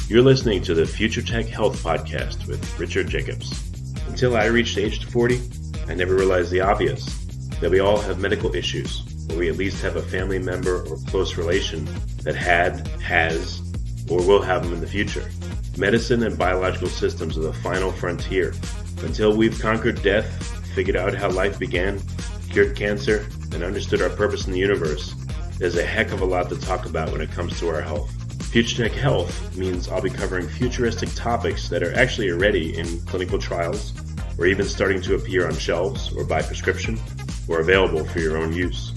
You're listening to the Future Tech Health Podcast with Richard Jacobs. Until I reached age 40, I never realized the obvious, that we all have medical issues, or we at least have a family member or close relation that had, has, or will have them in the future. Medicine and biological systems are the final frontier. Until we've conquered death, figured out how life began, cured cancer, and understood our purpose in the universe, there's a heck of a lot to talk about when it comes to our health. Future Tech Health means I'll be covering futuristic topics that are actually already in clinical trials, or even starting to appear on shelves or by prescription, or available for your own use.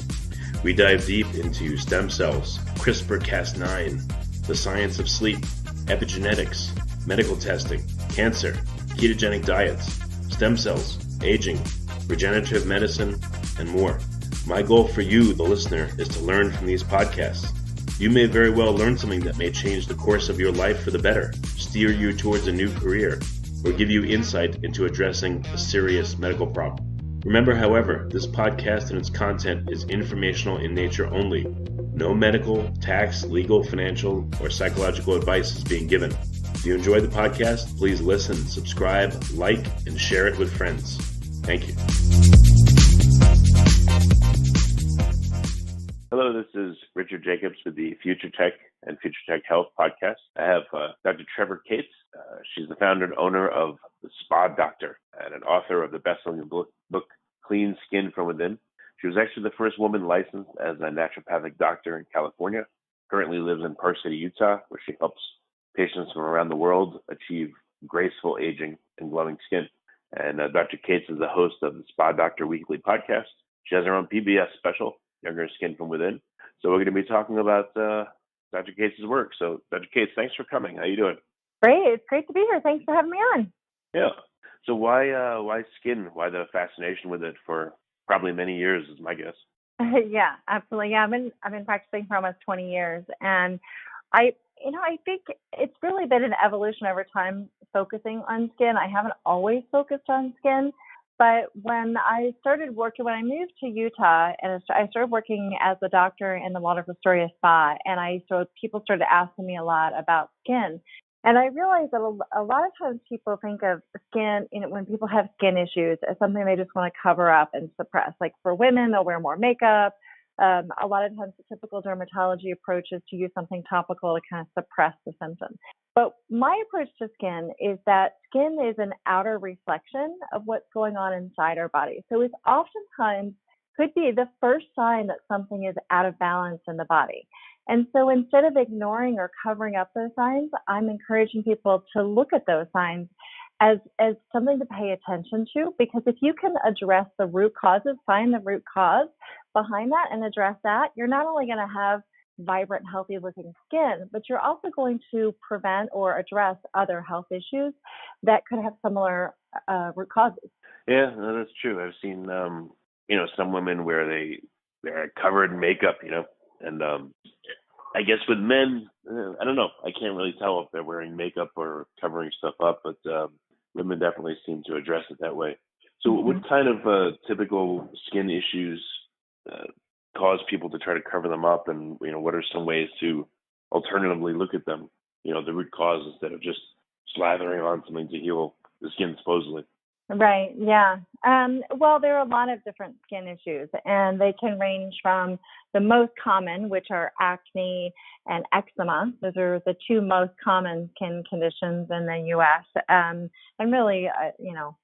We dive deep into stem cells, CRISPR-Cas9, the science of sleep, epigenetics, medical testing, cancer, ketogenic diets, stem cells, aging, regenerative medicine, and more. My goal for you, the listener, is to learn from these podcasts. You may very well learn something that may change the course of your life for the better, steer you towards a new career, or give you insight into addressing a serious medical problem. Remember, however, this podcast and its content is informational in nature only. No medical, tax, legal, financial, or psychological advice is being given. If you enjoyed the podcast, please listen, subscribe, like, and share it with friends. Thank you. Hello, this is Richard Jacobs with the Future Tech and Future Tech Health podcast. I have Dr. Trevor Cates. She's the founder and owner of The Spa Doctor and an author of the best-selling book, Clean Skin from Within. She was actually the first woman licensed as a naturopathic doctor in California, currently lives in Park City, Utah, where she helps patients from around the world achieve graceful aging and glowing skin. And Dr. Cates is the host of the Spa Doctor Weekly podcast. She has her own PBS special, Younger Skin from Within. So we're going to be talking about Dr. Cates' work. So Dr. Cates, thanks for coming. How you doing? Great. It's great to be here. Thanks for having me on. Yeah. So why skin? Why the fascination with it for probably many years is my guess. Yeah, absolutely. Yeah, I've been practicing for almost 20 years, and I think it's really been an evolution over time focusing on skin. I haven't always focused on skin. But when I moved to Utah and I started working as a doctor in the Waldorf Astoria Spa, and people started asking me a lot about skin. And I realized that a lot of times people think of skin, when people have skin issues, as something they just want to cover up and suppress. Like for women, they'll wear more makeup. A lot of times the typical dermatology approach is to use something topical to kind of suppress the symptoms. But my approach to skin is that skin is an outer reflection of what's going on inside our body. So it's oftentimes could be the first sign that something is out of balance in the body. And so instead of ignoring or covering up those signs, I'm encouraging people to look at those signs as something to pay attention to, because if you can address the root causes, find the root cause behind that and address that, you're not only going to have vibrant, healthy looking skin, but you're also going to prevent or address other health issues that could have similar root causes. Yeah, no, that's true. I've seen, some women where they're covered in makeup, and I guess with men, I don't know. I can't really tell if they're wearing makeup or covering stuff up, but women definitely seem to address it that way. So what kind of typical skin issues cause people to try to cover them up, and what are some ways to alternatively look at them, the root cause, instead of just slathering on something to heal the skin supposedly? Right. Yeah. Well, there are a lot of different skin issues, and they can range from the most common, which are acne and eczema. Those are the two most common skin conditions in the U.S. And really,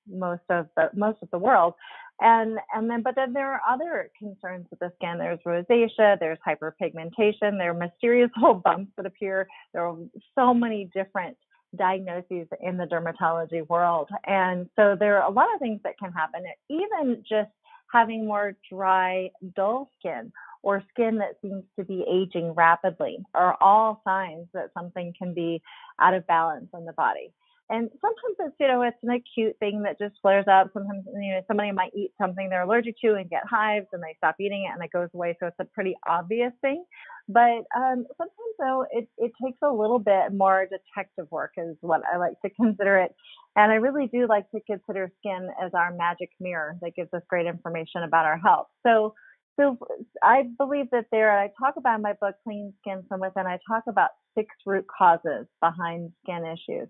most of the world. But then there are other concerns with the skin. There's rosacea, there's hyperpigmentation, there are mysterious little bumps that appear. There are so many different diagnoses in the dermatology world. And so there are a lot of things that can happen. Even just having more dry, dull skin or skin that seems to be aging rapidly are all signs that something can be out of balance in the body. And sometimes it's an acute thing that just flares up. Sometimes, somebody might eat something they're allergic to and get hives, and they stop eating it and it goes away. So it's a pretty obvious thing. But sometimes, though, it takes a little bit more detective work is what I like to consider it. And I really do like to consider skin as our magic mirror that gives us great information about our health. So So I believe that I talk about in my book, Clean Skin from Within, I talk about 6 root causes behind skin issues.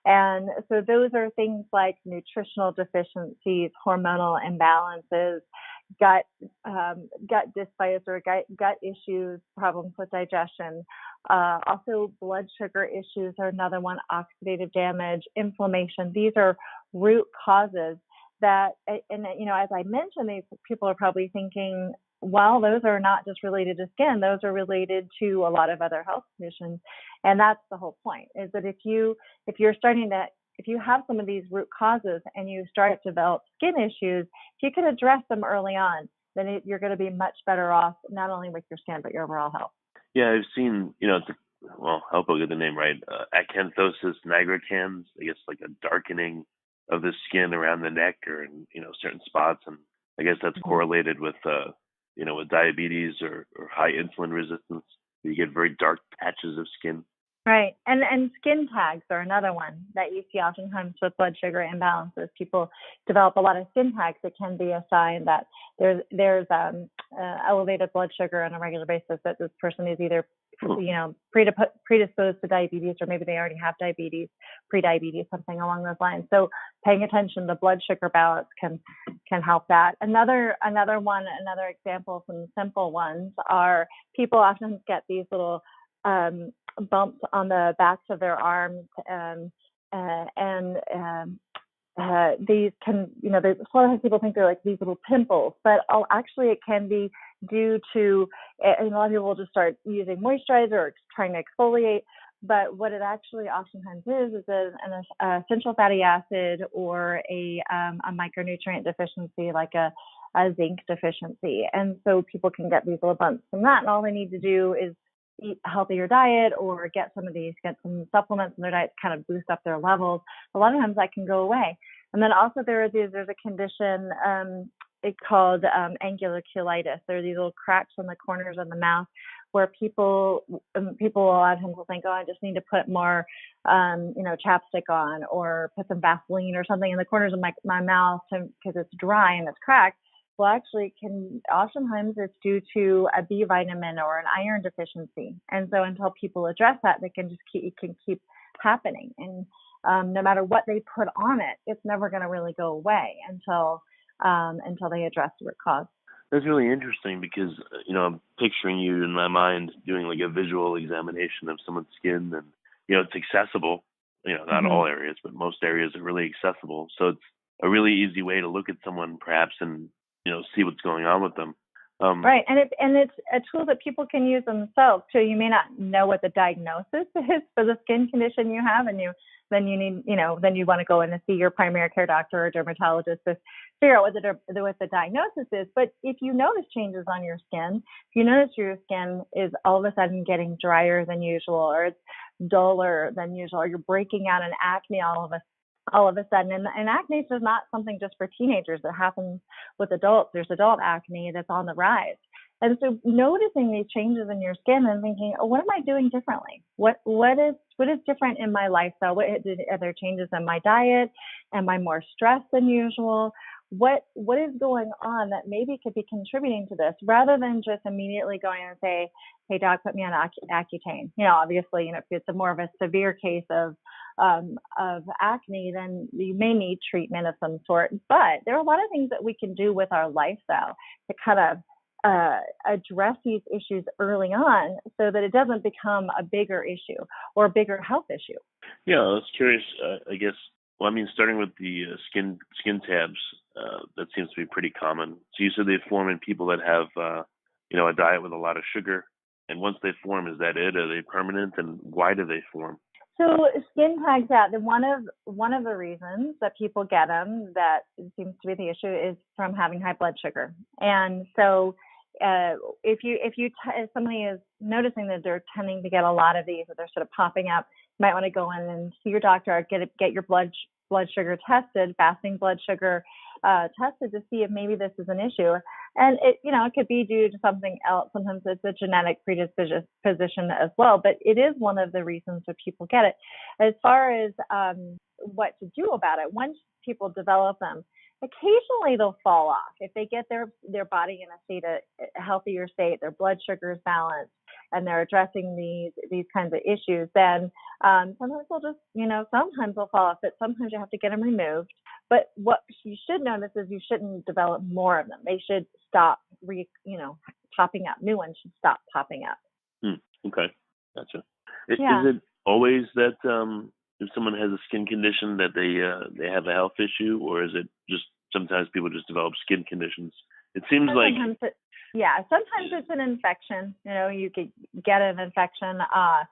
And so those are things like nutritional deficiencies, hormonal imbalances, gut dysbiosis or gut issues, problems with digestion. Also, blood sugar issues are another one, oxidative damage, inflammation. These are root causes that, and as I mentioned, these people are probably thinking, well, those are not just related to skin; those are related to a lot of other health conditions. And that's the whole point: is that if you have some of these root causes and you start to develop skin issues, if you can address them early on, then you're going to be much better off, not only with your skin but your overall health. Yeah, I've seen, I hope I'll get the name right, acanthosis nigricans, I guess like a darkening of the skin around the neck or in, certain spots. And I guess that's correlated with, with diabetes or high insulin resistance. You get very dark patches of skin. Right. And skin tags are another one that you see oftentimes with blood sugar imbalances. People develop a lot of skin tags. It can be a sign that there's elevated blood sugar on a regular basis, that this person is either predisposed to diabetes, or maybe they already have diabetes, pre-diabetes, something along those lines. So paying attention to blood sugar balance can help that. Another example, some simple ones, are people often get these little bumps on the backs of their arms, and these can, a lot of times people think they're like these little pimples, but actually it can be due to, and a lot of people will just start using moisturizer or trying to exfoliate. But what it actually oftentimes is an essential fatty acid or a micronutrient deficiency, like a zinc deficiency. And so people can get these little bumps from that, and all they need to do is eat a healthier diet or get some supplements in their diet to kind of boost up their levels. A lot of times that can go away. And then also there's a condition it's called angular cheilitis. There are these little cracks in the corners of the mouth where people a lot of times will think, oh, I just need to put more chapstick on or put some Vaseline or something in the corners of my mouth because it's dry and it's cracked. Well, actually, oftentimes it's due to a B vitamin or an iron deficiency. And so until people address that, it can keep happening. And no matter what they put on it, it's never going to really go away until they address the root cause. That's really interesting because, I'm picturing you in my mind doing like a visual examination of someone's skin, and, it's accessible, not all areas, but most areas are really accessible. So it's a really easy way to look at someone perhaps and, see what's going on with them. Right. And it's a tool that people can use themselves too. You may not know what the diagnosis is for the skin condition you have, and then you want to go in and see your primary care doctor or dermatologist to figure out what the diagnosis is. But if you notice changes on your skin, if you notice your skin is all of a sudden getting drier than usual, or it's duller than usual, or you're breaking out in acne all of a sudden, and acne is not something just for teenagers. It happens with adults. There's adult acne that's on the rise. And so noticing these changes in your skin and thinking, oh, what am I doing differently? What is different in my lifestyle? Are there changes in my diet? Am I more stressed than usual? What is going on that maybe could be contributing to this, rather than just immediately going and say, hey, doc, put me on Accutane. Obviously, if it's more of a severe case of acne, then you may need treatment of some sort. But there are a lot of things that we can do with our lifestyle to kind of address these issues early on, so that it doesn't become a bigger issue or a bigger health issue. Yeah, I was curious. I guess. Well, starting with the skin tabs, that seems to be pretty common. So you said they form in people that have, a diet with a lot of sugar. And once they form, is that it? Are they permanent? And why do they form? So skin tags, one of the reasons that people get them, that seems to be the issue, is from having high blood sugar. And so if somebody is noticing that they're tending to get a lot of these, or they're sort of popping up, you might want to go in and see your doctor, or get your blood sugar tested, fasting blood sugar tested, to see if maybe this is an issue. And it could be due to something else. Sometimes it's a genetic predisposition as well, but it is one of the reasons that people get it. As far as what to do about it, once people develop them, occasionally they'll fall off if they get their body in a healthier state, their blood sugar is balanced, and they're addressing these kinds of issues. Then sometimes they'll just, sometimes they'll fall off, but sometimes you have to get them removed. But what you should notice is you shouldn't develop more of them. They should stop popping up. New ones should stop popping up. Okay, gotcha. Yeah. Is it always that if someone has a skin condition that they have a health issue, or is it just sometimes people just develop skin conditions? It seems sometimes sometimes it's an infection. You could get an infection. Of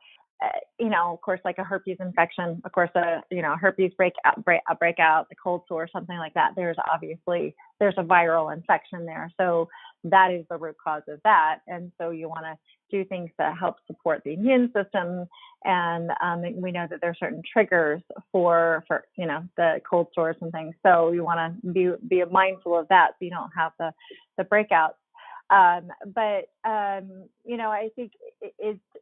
course, like a herpes infection, of course, herpes breakout, the cold sore, something like that. There's a viral infection there. So that is the root cause of that. And so you want to do things that help support the immune system. And we know that there are certain triggers for the cold sores and things. So you want to be mindful of that so you don't have the breakouts. I think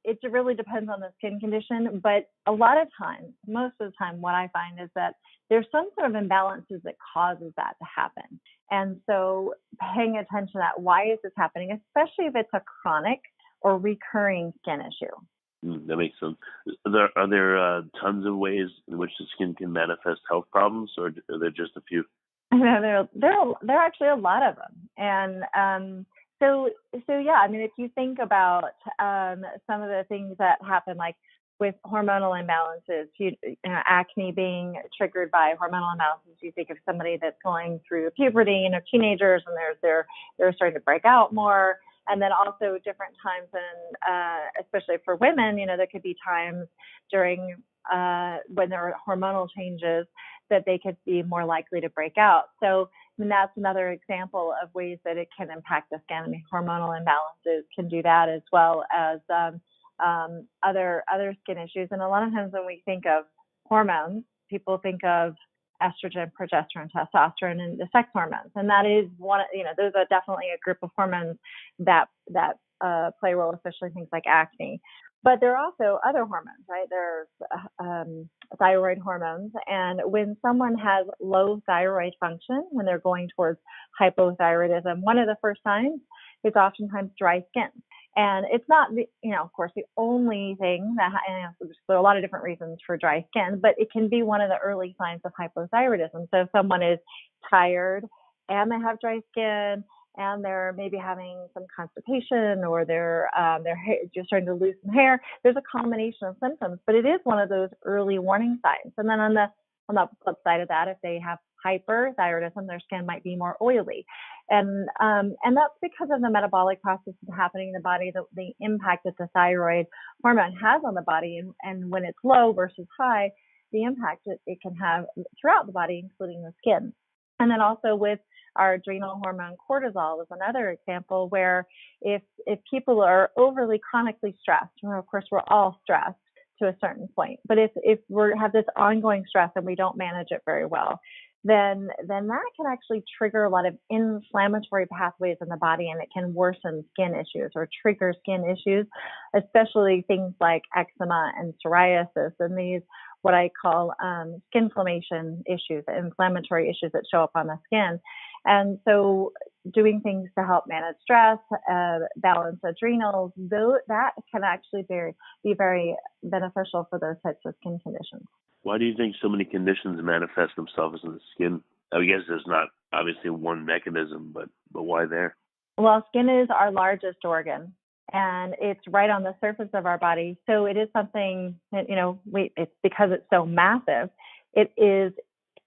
it really depends on the skin condition, but a lot of times, most of the time, what I find is that there's some sort of imbalances that causes that to happen. And so paying attention to that, why is this happening, especially if it's a chronic or recurring skin issue. That makes sense. Are there tons of ways in which the skin can manifest health problems, or are there just a few? There are actually a lot of them. And So yeah, I mean, if you think about some of the things that happen, like with hormonal imbalances, acne being triggered by hormonal imbalances, you think of somebody that's going through puberty, teenagers, and they're starting to break out more. And then also different times, especially for women, there could be times during when there are hormonal changes that they could be more likely to break out. So that's another example of ways that it can impact the skin. I mean, hormonal imbalances can do that, as well as other skin issues. And a lot of times when we think of hormones, people think of estrogen, progesterone, testosterone, and the sex hormones. And that is those are definitely a group of hormones that play a role, especially things like acne. But there are also other hormones, right? There's thyroid hormones. And when someone has low thyroid function, when they're going towards hypothyroidism, one of the first signs is oftentimes dry skin. And it's not, of course, the only thing that, there are a lot of different reasons for dry skin, but it can be one of the early signs of hypothyroidism. So if someone is tired and they have dry skin, and they're maybe having some constipation, or their hair, just starting to lose some hair, there's a combination of symptoms, but it is one of those early warning signs. And then on the flip side of that, if they have hyperthyroidism, their skin might be more oily. And that's because of the metabolic processes happening in the body, the impact that the thyroid hormone has on the body. And when it's low versus high, the impact it can have throughout the body, including the skin. And then also with our adrenal hormone cortisol is another example where if people are overly chronically stressed, of course we're all stressed to a certain point, but if we have this ongoing stress and we don't manage it very well, then that can actually trigger a lot of inflammatory pathways in the body, and it can worsen skin issues or trigger skin issues, especially things like eczema and psoriasis, and these what I call skin inflammation issues, inflammatory issues that show up on the skin. And so doing things to help manage stress, balance adrenals, that can actually be very beneficial for those types of skin conditions. Why do you think so many conditions manifest themselves in the skin? I guess there's not obviously one mechanism, but why there? Well, skin is our largest organ, and it's right on the surface of our body. So it is something that, it's because it's so massive, it is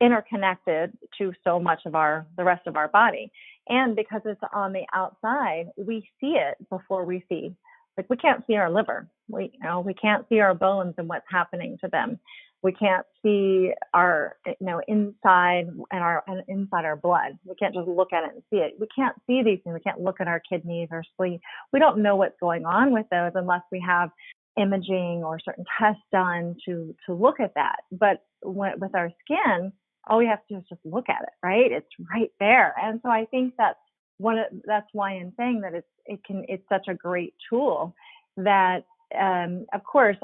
interconnected to so much of the rest of our body. And because it's on the outside, we see it before we see. Like, we can't see our liver. We can't see our bones and what's happening to them. We can't see our, inside inside our blood. We can't just look at it and see it. We can't see these things. We can't look at our kidneys or spleen. We don't know what's going on with those unless we have imaging or certain tests done to look at that. But with our skin, all we have to do is just look at it, right? It's right there. And so I think that's why I'm saying that it's such a great tool that, of course,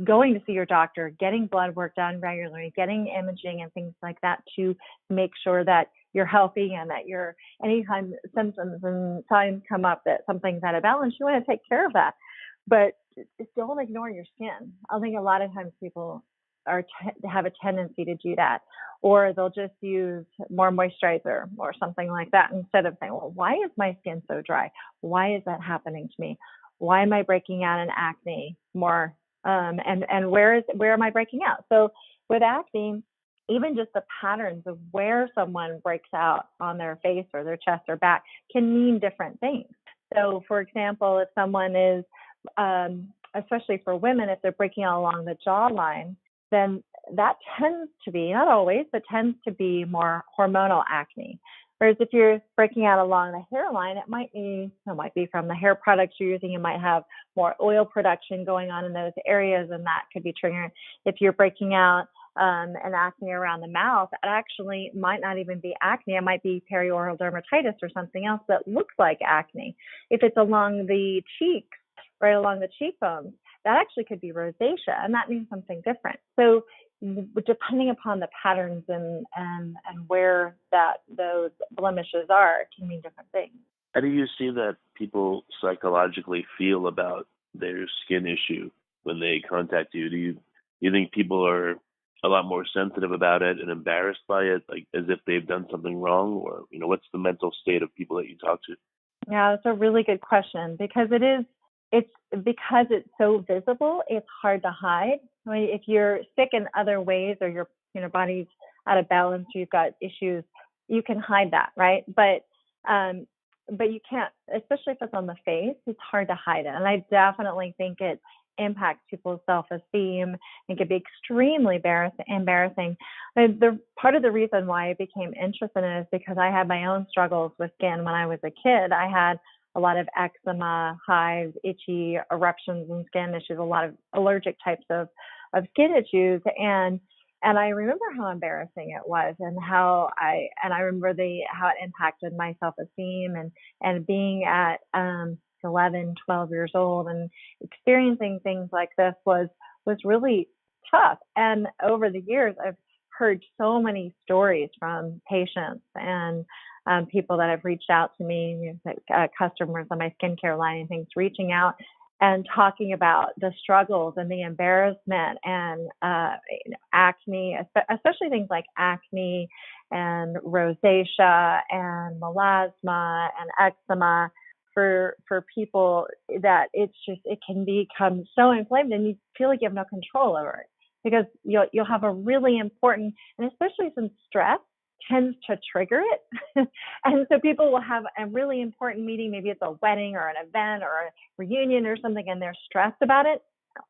going to see your doctor, getting blood work done regularly, getting imaging and things like that to make sure that you're healthy and that you're anytime symptoms and signs come up that something's out of balance, you want to take care of that. But don't ignore your skin. I think a lot of times people have a tendency to do that, or they'll just use more moisturizer or something like that instead of saying, well, why is my skin so dry? Why is that happening to me? Why am I breaking out in acne more? And where am I breaking out? So with acne, even just the patterns of where someone breaks out on their face or their chest or back can mean different things. So for example, if someone is, especially for women, if they're breaking out along the jawline, then that tends to be, not always, but tends to be more hormonal acne. Whereas if you're breaking out along the hairline, it might be from the hair products you're using. You might have more oil production going on in those areas, and that could be triggering. If you're breaking out an acne around the mouth, it actually might not even be acne. It might be perioral dermatitis or something else that looks like acne. If it's along the cheeks, right along the cheekbones, that actually could be rosacea, and that means something different. So depending upon the patterns and where those blemishes are, it can mean different things. How do you see that people psychologically feel about their skin issue when they contact you? Do you think people are a lot more sensitive about it and embarrassed by it, like as if they've done something wrong? Or, what's the mental state of people that you talk to? Yeah, that's a really good question, because it's because it's so visible, it's hard to hide. I mean, if you're sick in other ways, or your body's out of balance, you've got issues, you can hide that, right? But you can't, especially if it's on the face, it's hard to hide it. And I definitely think it impacts people's self-esteem and can be extremely embarrassing. The part of the reason why I became interested in it is because I had my own struggles with skin when I was a kid. I had a lot of eczema, hives, itchy eruptions and skin issues, a lot of allergic types of skin issues. And I remember how embarrassing it was, and I remember how it impacted my self-esteem, and being at 11, 12 years old and experiencing things like this was really tough. And over the years, I've heard so many stories from patients and people that have reached out to me, customers on my skincare line and things, reaching out and talking about the struggles and the embarrassment and acne, especially things like acne and rosacea and melasma and eczema for people, that it can become so inflamed and you feel like you have no control over it, because you'll have a really important, and especially since stress tends to trigger it. And so people will have a really important meeting, maybe it's a wedding or an event or a reunion or something, and they're stressed about it.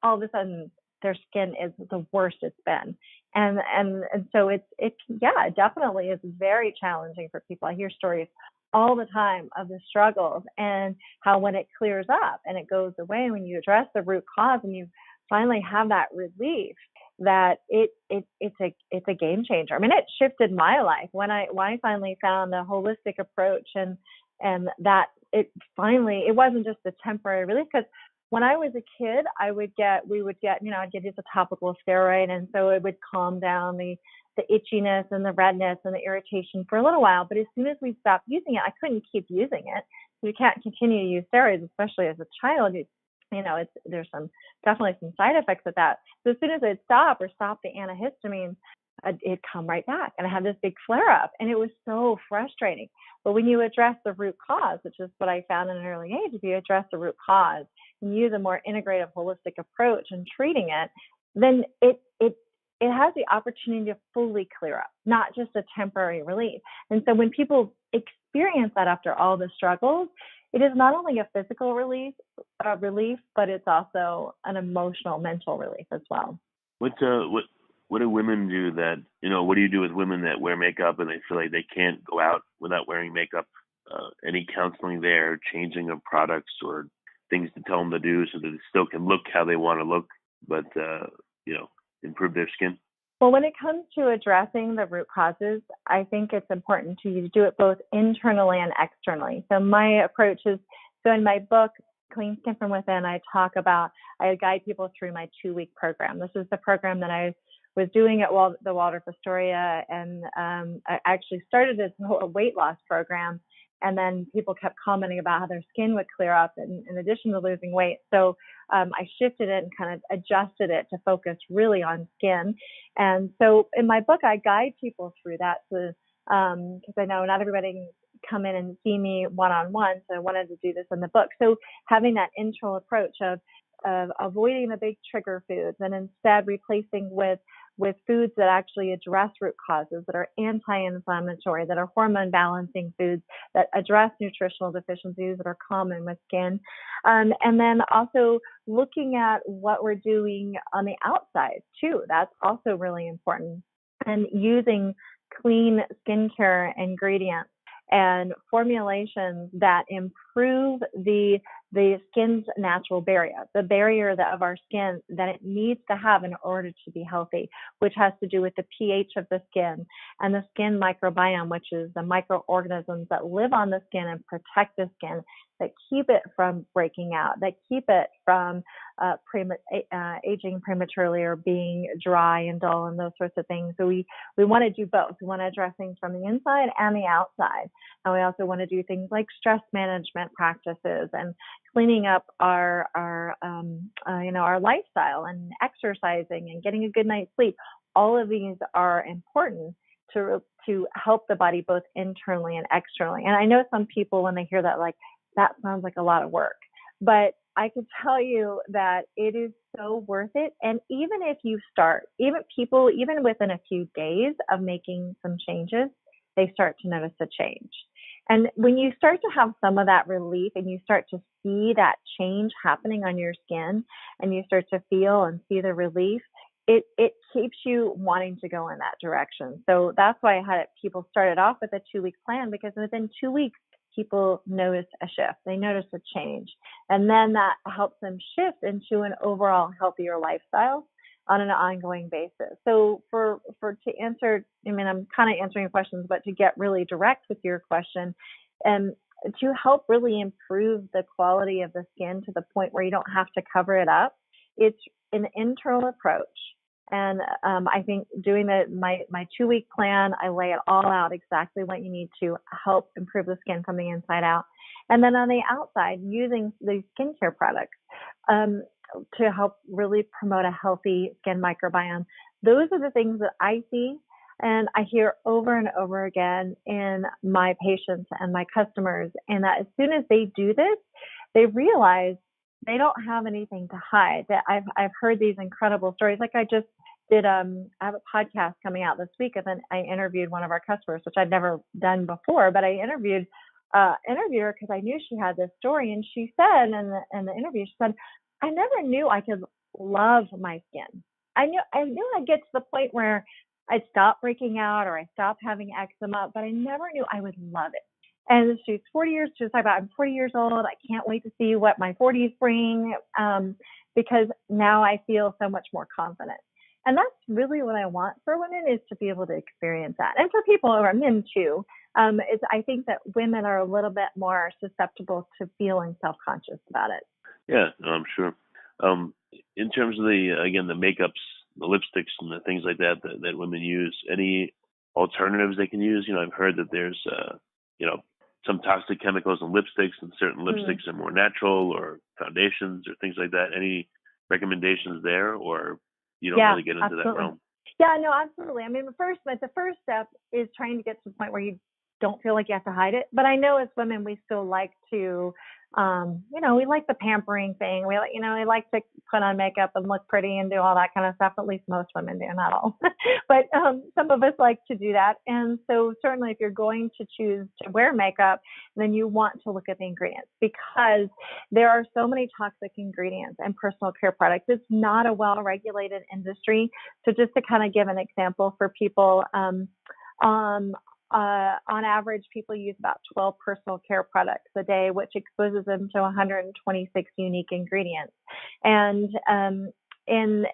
All of a sudden their skin is the worst it's been. And so it definitely is very challenging for people. I hear stories all the time of the struggles, and how when it clears up and it goes away, when you address the root cause and you finally have that relief, that it's a game changer. I mean, it shifted my life when I finally found a holistic approach, and that it wasn't just a temporary relief. Because when I was a kid, I'd get a topical steroid, and so it would calm down the itchiness and the redness and the irritation for a little while. But as soon as we stopped using it, I couldn't keep using it. You can't continue to use steroids, especially as a child. There's definitely some side effects of that. So as soon as I'd stop the antihistamines, it'd come right back, and I had this big flare up, and it was so frustrating. But when you address the root cause, which is what I found in an early age, if you address the root cause and use a more integrative, holistic approach in treating it, then it has the opportunity to fully clear up, not just a temporary relief. And so when people experience that after all the struggles, it is not only a physical relief, but it's also an emotional, mental relief as well. What do women do that, what do you do with women that wear makeup and they feel like they can't go out without wearing makeup? Any counseling there, changing of products or things to tell them to do so that they still can look how they want to look, but, improve their skin? Well, when it comes to addressing the root causes, I think it's important to do it both internally and externally. So my approach is, in my book, Clean Skin from Within, I guide people through my 2-week program. This is the program that I was doing at the Waldorf Astoria, and I actually started this whole weight loss program. And then people kept commenting about how their skin would clear up in addition to losing weight. So I shifted it and kind of adjusted it to focus really on skin. And so in my book, I guide people through that because I know not everybody can come in and see me one-on-one. So I wanted to do this in the book. So having that intro approach of avoiding the big trigger foods and instead replacing with foods that actually address root causes, that are anti-inflammatory, that are hormone balancing foods, that address nutritional deficiencies that are common with skin. And then also looking at what we're doing on the outside too. That's also really important. And using clean skincare ingredients and formulations that improve the skin's natural barrier, the barrier of our skin that it needs to have in order to be healthy, which has to do with the pH of the skin and the skin microbiome, which is the microorganisms that live on the skin and protect the skin, that keep it from breaking out, that keep it from aging prematurely or being dry and dull and those sorts of things. So we want to do both. We want to address things from the inside and the outside. And we also want to do things like stress management practices and cleaning up our lifestyle and exercising and getting a good night's sleep. All of these are important to help the body both internally and externally. And I know some people, when they hear that, like, that sounds like a lot of work, but I can tell you that it is so worth it. And even if you start, even within a few days of making some changes, they start to notice a change. And when you start to have some of that relief and you start to see that change happening on your skin and you start to feel and see the relief, it keeps you wanting to go in that direction. So that's why I had people started off with a 2-week plan, because within 2 weeks, people notice a shift. They notice a change. And then that helps them shift into an overall healthier lifestyle on an ongoing basis. So to answer, I mean, I'm kind of answering your questions, but to get really direct with your question, and to help really improve the quality of the skin to the point where you don't have to cover it up, it's an internal approach. And I think doing my 2-week plan, I lay it all out exactly what you need to help improve the skin from the inside out. And then on the outside, using these skincare products to help really promote a healthy skin microbiome. Those are the things that I see and I hear over and over again in my patients and my customers. And that as soon as they do this, they realize they don't have anything to hide. That I've heard these incredible stories. Like I just did, I have a podcast coming out this week, and then I interviewed one of our customers, which I'd never done before, but I interviewed her because I knew she had this story. And she said in the interview, she said, I never knew I could love my skin. I knew I'd get to the point where I'd stop breaking out or I stopped having eczema, but I never knew I would love it. And she's 40 years. She was talking about, I'm 40 years old. I can't wait to see what my 40s bring because now I feel so much more confident. And that's really what I want for women, is to be able to experience that. And for people who are men too, I think that women are a little bit more susceptible to feeling self-conscious about it. Yeah, I'm sure. In terms of the makeups, the lipsticks and the things like that women use, any alternatives they can use? I've heard that there's, some toxic chemicals in lipsticks, and certain lipsticks are more natural, or foundations or things like that. Any recommendations there, or you don't really get into absolutely. that realm? Yeah, no, absolutely. I mean, the first step is trying to get to the point where you don't feel like you have to hide it. But I know as women, we still like to, we like the pampering thing. We like to put on makeup and look pretty and do all that kind of stuff. At least most women do, not all. But some of us like to do that. And so certainly if you're going to choose to wear makeup, then you want to look at the ingredients, because there are so many toxic ingredients in personal care products. It's not a well-regulated industry. So just to kind of give an example for people, on average, people use about 12 personal care products a day, which exposes them to 126 unique ingredients. And in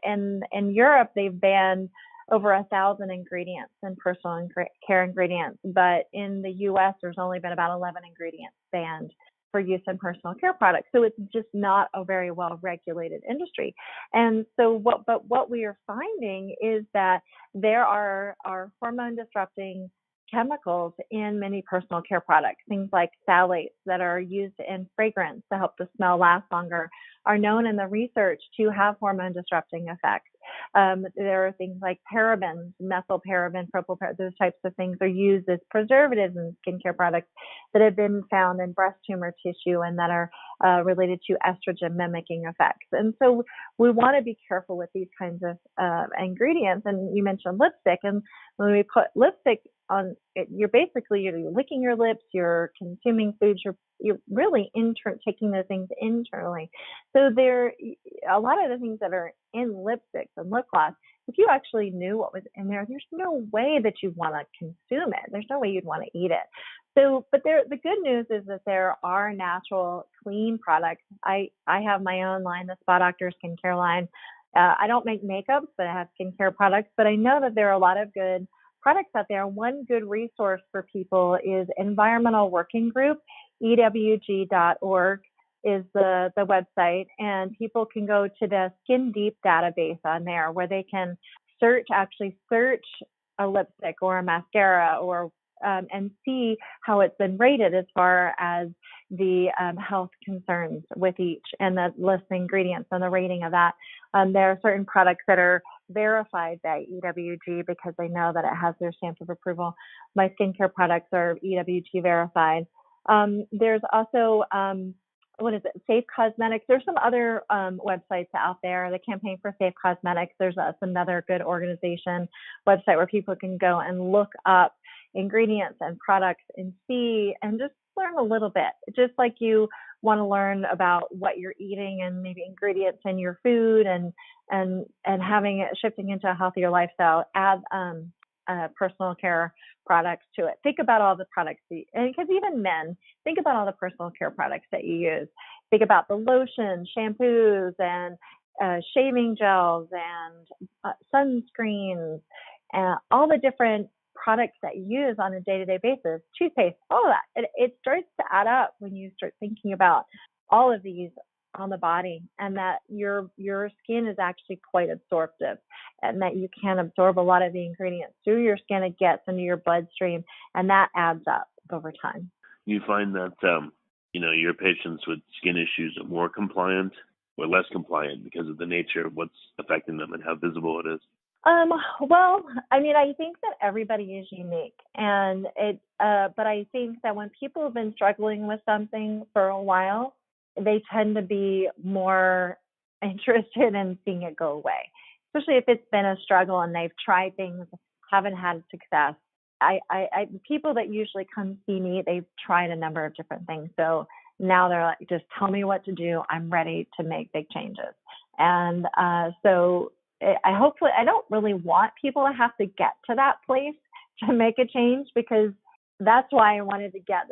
Europe, they've banned over 1,000 ingredients in personal care ingredients. But in the U.S., there's only been about 11 ingredients banned for use in personal care products. So it's just not a very well regulated industry. And so what we are finding is that there are hormone disrupting chemicals in many personal care products. Things like phthalates that are used in fragrance to help the smell last longer are known in the research to have hormone disrupting effects. There are things like parabens, methylparaben, propylparaben, those types of things are used as preservatives in skincare products that have been found in breast tumor tissue and that are related to estrogen mimicking effects. And so we want to be careful with these kinds of ingredients. And you mentioned lipstick, and when we put lipstick on it, you're licking your lips, you're consuming foods, you're really taking those things internally. So a lot of the things that are in lipsticks and lip gloss, if you actually knew what was in there, there's no way that you'd want to consume it. There's no way you'd want to eat it. So, but the good news is that there are natural, clean products. I have my own line, the Spa Doctor skincare line. I don't make makeups, but I have skincare products. But I know that there are a lot of good products out there. One good resource for people is Environmental Working Group, EWG.org is the website, and people can go to the Skin Deep database on there where they can search a lipstick or a mascara or and see how it's been rated as far as the health concerns with each and the list of ingredients and the rating of that. There are certain products that are verified by EWG because they know that it has their stamp of approval. My skincare products are EWG verified. There's also, Safe Cosmetics. There's some other websites out there. The Campaign for Safe Cosmetics, there's another good organization website where people can go and look up ingredients and products and see and just learn a little bit. Just like you want to learn about what you're eating and maybe ingredients in your food and shifting into a healthier lifestyle, add personal care products to it. Think about all the products, and because even men, think about all the personal care products that you use. Think about the lotion, shampoos, and shaving gels, and sunscreens, and all the different products that you use on a day-to-day basis, toothpaste, all of that. It starts to add up when you start thinking about all of these on the body, and that your skin is actually quite absorptive, and that you can absorb a lot of the ingredients through your skin. It gets into your bloodstream, and that adds up over time. You find that your patients with skin issues are more compliant or less compliant because of the nature of what's affecting them and how visible it is? Well, I think that everybody is unique, and but I think that when people have been struggling with something for a while, they tend to be more interested in seeing it go away, especially if it's been a struggle and they've tried things, haven't had success. People that usually come see me, they've tried a number of different things. So now they're like, just tell me what to do. I'm ready to make big changes. And so I don't really want people to have to get to that place to make a change, because that's why I wanted to get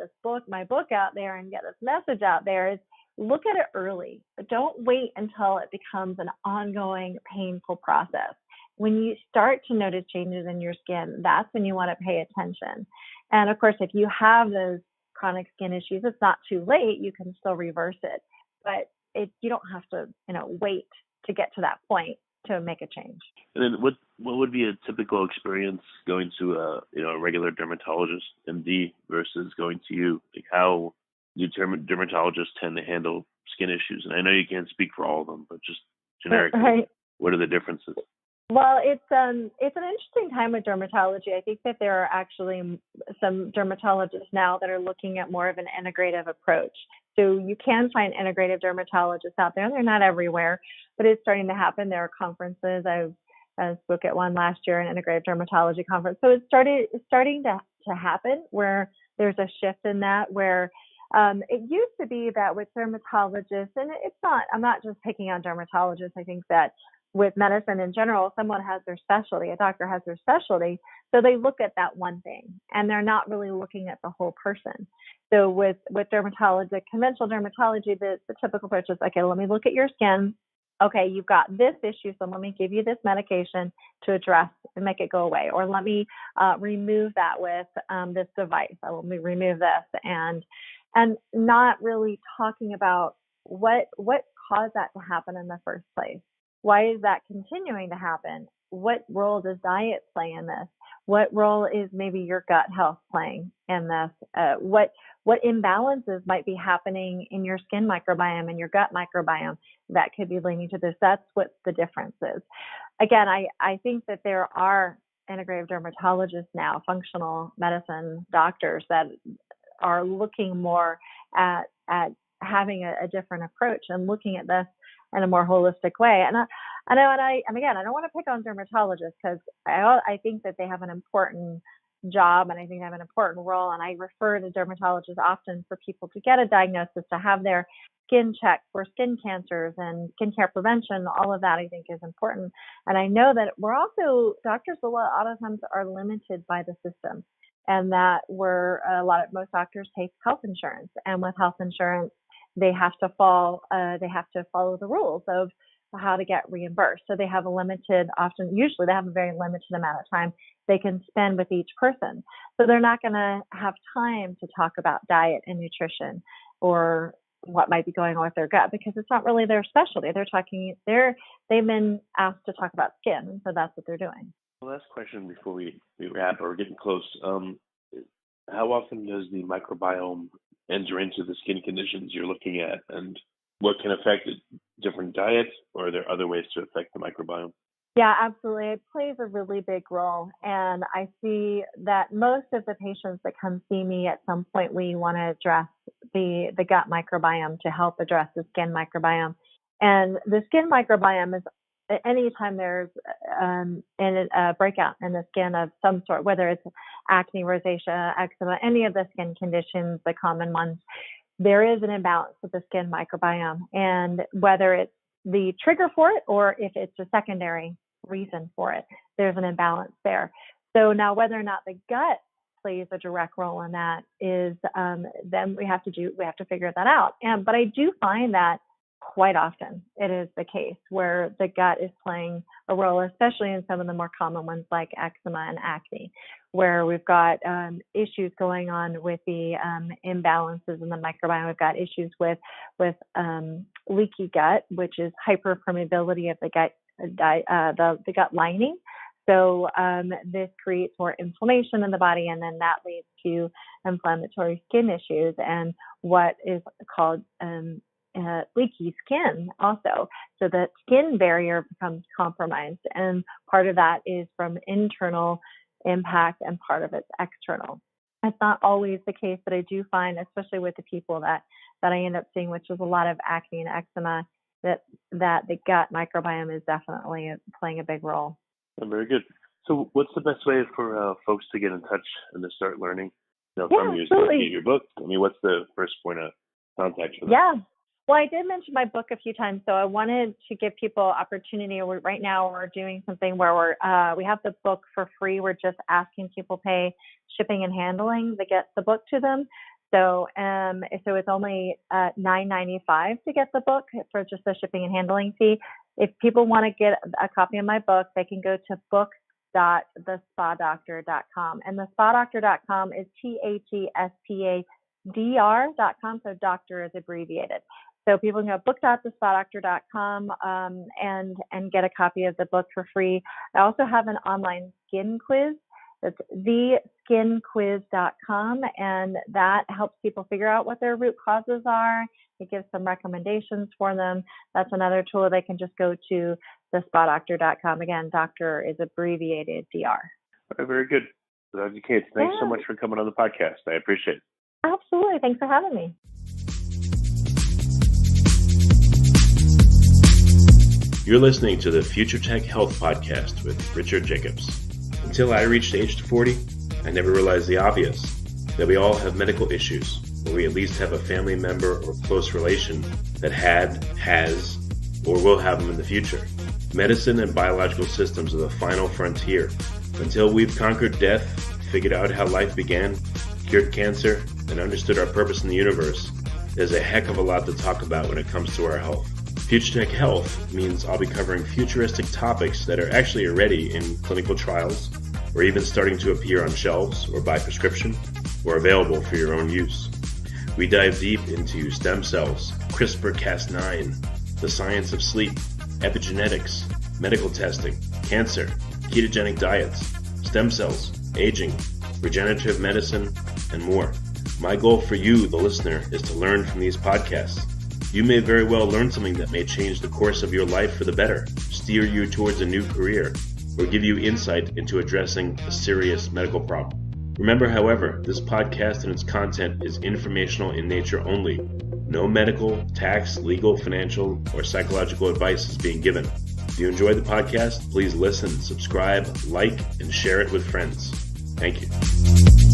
my book out there and get this message out there, is look at it early. Don't wait until it becomes an ongoing, painful process. When you start to notice changes in your skin, that's when you want to pay attention. And of course, if you have those chronic skin issues, it's not too late. You can still reverse it, but you don't have to, wait to get to that point to make a change. And then what would be a typical experience going to a regular dermatologist, MD, versus going to you? Like, how do dermatologists tend to handle skin issues? And I know you can't speak for all of them, but just generically, right. What are the differences? Well, it's an interesting time with dermatology. I think that there are actually some dermatologists now that are looking at more of an integrative approach. So you can find integrative dermatologists out there. They're not everywhere, but it's starting to happen. There are conferences. I spoke at one last year, an integrative dermatology conference. So it's starting to happen where there's a shift in that, where it used to be that with dermatologists, and I'm not just picking on dermatologists. I think that with medicine in general, someone has their specialty, a doctor has their specialty. So they look at that one thing, and they're not really looking at the whole person. So with dermatology, conventional dermatology, the typical approach is, okay, let me look at your skin. Okay, you've got this issue, so let me give you this medication to address and make it go away. Or let me remove that with this device. Let me remove this. And and not really talking about what caused that to happen in the first place. Why is that continuing to happen? What role does diet play in this? What role is maybe your gut health playing in this? What imbalances might be happening in your skin microbiome and your gut microbiome that could be leading to this? That's what the difference is. Again, I think that there are integrative dermatologists now, functional medicine doctors that are looking more at having a different approach and looking at this in a more holistic way. And I don't want to pick on dermatologists because I think that they have an important job and I think they have an important role. And I refer to dermatologists often for people to get a diagnosis, to have their skin checked for skin cancers and skincare prevention. All of that I think is important. And I know that doctors a lot of times are limited by the system, and that most doctors take health insurance, and with health insurance, they have to follow the rules of how to get reimbursed. So they have usually they have a very limited amount of time they can spend with each person. So they're not going to have time to talk about diet and nutrition or what might be going on with their gut because it's not really their specialty. They've been asked to talk about skin, and so that's what they're doing. Last question before we wrap, or we're getting close. How often does the microbiome enter into the skin conditions you're looking at, and what can affect it? Different diets, or are there other ways to affect the microbiome? Yeah, absolutely. It plays a really big role. And I see that most of the patients that come see me at some point, we want to address the gut microbiome to help address the skin microbiome. And the skin microbiome is anytime there's a breakout in the skin of some sort, whether it's acne, rosacea, eczema, any of the skin conditions, the common ones, there is an imbalance with the skin microbiome. And whether it's the trigger for it or if it's a secondary reason for it, there's an imbalance there. So now whether or not the gut plays a direct role in that is then we have to figure that out. But I do find that quite often it is the case where the gut is playing a role, especially in some of the more common ones like eczema and acne, where we've got issues going on with the imbalances in the microbiome. We've got issues with leaky gut, which is hyperpermeability of the gut, the gut lining. So this creates more inflammation in the body, and then that leads to inflammatory skin issues and what is called leaky skin also. So the skin barrier becomes compromised, and part of that is from internal impact and part of it's external. It's not always the case, but I do find, especially with the people that I end up seeing, which is a lot of acne and eczema, that the gut microbiome is definitely playing a big role. Very good. So what's the best way for folks to get in touch and to start learning from you? So get your book. I mean, what's the first point of contact for them? Yeah. Well, I did mention my book a few times, so I wanted to give people opportunity. Right now we're doing something where we have the book for free. We're just asking people pay shipping and handling to get the book to them. So it's only $9.95 to get the book for just the shipping and handling fee. If people want to get a copy of my book, they can go to book.thespadoctor.com. And thespadoctor.com is THESPADR.com, so doctor is abbreviated. So people can go book.thespadoctor.com and get a copy of the book for free. I also have an online skin quiz. That's theskinquiz.com, and that helps people figure out what their root causes are. It gives some recommendations for them. That's another tool. They can just go to thespadoctor.com. Again, doctor is abbreviated DR. All right, very good. Dr. Cates, thanks so much for coming on the podcast. I appreciate it. Absolutely. Thanks for having me. You're listening to the Future Tech Health Podcast with Richard Jacobs. Until I reached age 40, I never realized the obvious, that we all have medical issues, or we at least have a family member or close relation that has, or will have them in the future. Medicine and biological systems are the final frontier. Until we've conquered death, figured out how life began, cured cancer, and understood our purpose in the universe, there's a heck of a lot to talk about when it comes to our health. Future Tech Health means I'll be covering futuristic topics that are actually already in clinical trials, or even starting to appear on shelves or by prescription, or available for your own use. We dive deep into stem cells, CRISPR-Cas9, the science of sleep, epigenetics, medical testing, cancer, ketogenic diets, stem cells, aging, regenerative medicine, and more. My goal for you, the listener, is to learn from these podcasts. You may very well learn something that may change the course of your life for the better, steer you towards a new career, or give you insight into addressing a serious medical problem. Remember, however, this podcast and its content is informational in nature only. No medical, tax, legal, financial, or psychological advice is being given. If you enjoyed the podcast, please listen, subscribe, like, and share it with friends. Thank you.